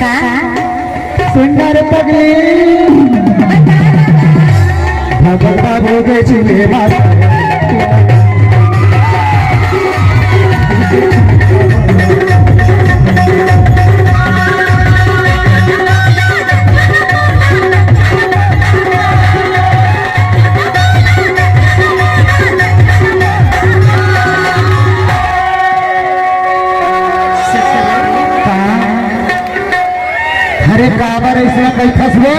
का सुंदर पगली भगवता भोगे चिले माता अरे काबर ऐसा कई फसबो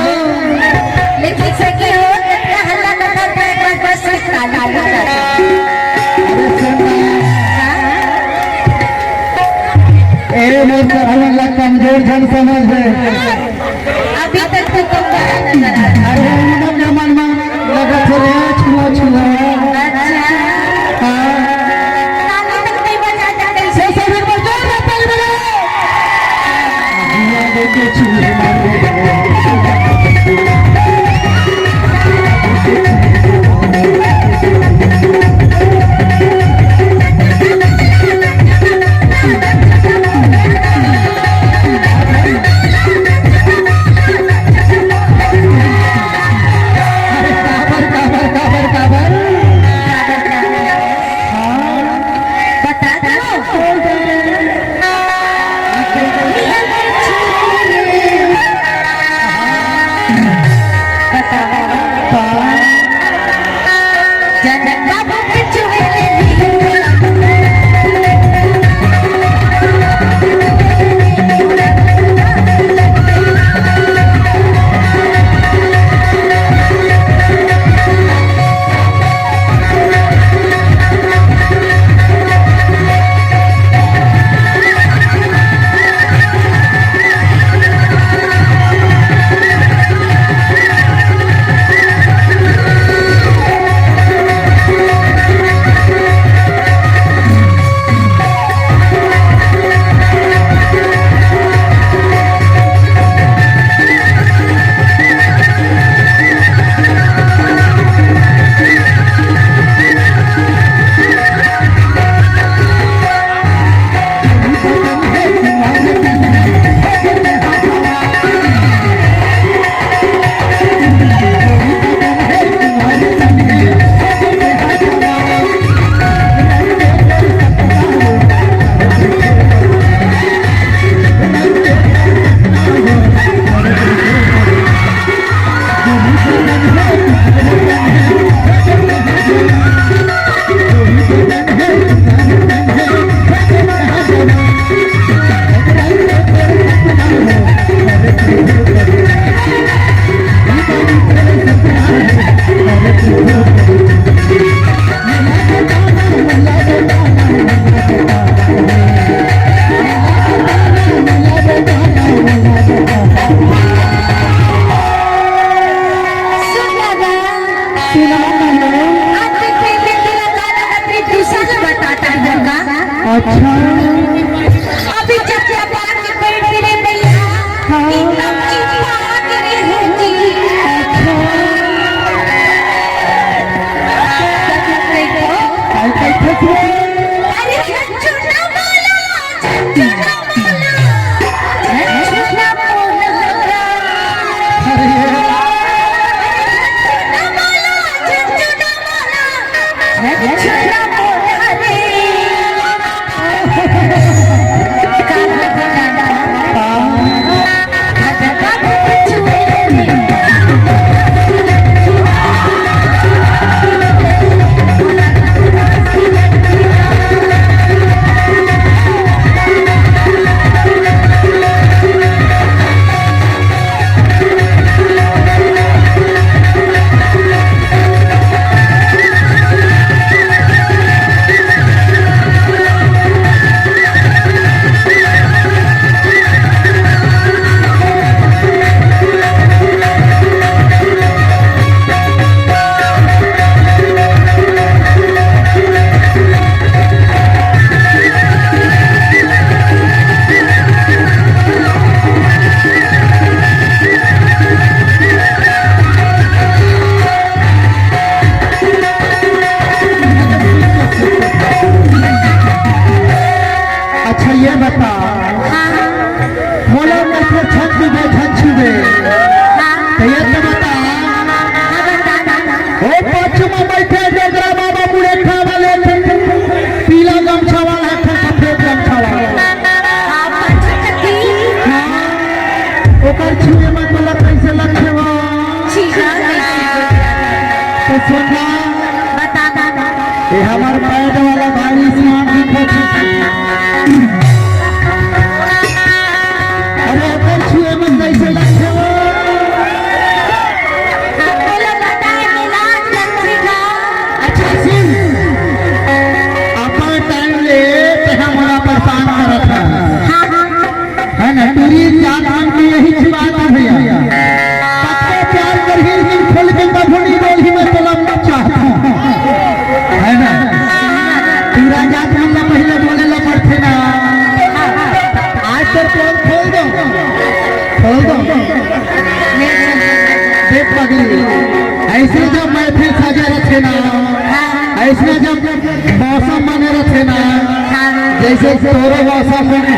लेकिन सकी हो इतना हल्ला न कर बस डाल ए मोर हल्ला कमजोर जन समझ है अभी तक तो कम नजर आ रहा अरे एकदम मन में लगा थे छुआ छुआ अच्छा हां ताली तक नहीं बजा जाते से सभी बजा ना पहले बजा दुनिया देखे छुए अच्छा अभी जब बात बैठ गिरे भैया एकदम चिपा गिरे हैं जी अरे झंझुना बोला झंझुना बोला झंझुना बोला झंझुना बोला रे ओकर छुए मत बोला कैसे लगे वो छीना तो सुनना बता ये हमार पैड वाला भाई स्मार्ट दिखत अरे ओकर छुए मत कैसे लगे वो बोला बताए मिलान लक्ष्मीगा अच्छा सुन अपन टाइम ले ते हमरा परेशान करत है ना पूरी जान की यही सी बात है भैया पक्के प्यार कर ही दिल खोल के बभड़ी बोल ही मैं तलब चाहता हूं है ना पूरा जात हमला पहले बोले ला पड़ते ना आज तो पोल खोल दो देख पगली ऐसे जब महफिल सजा रखे ना ऐसे जब मौसम बने रखे ना जैसे तोरे मौसम बने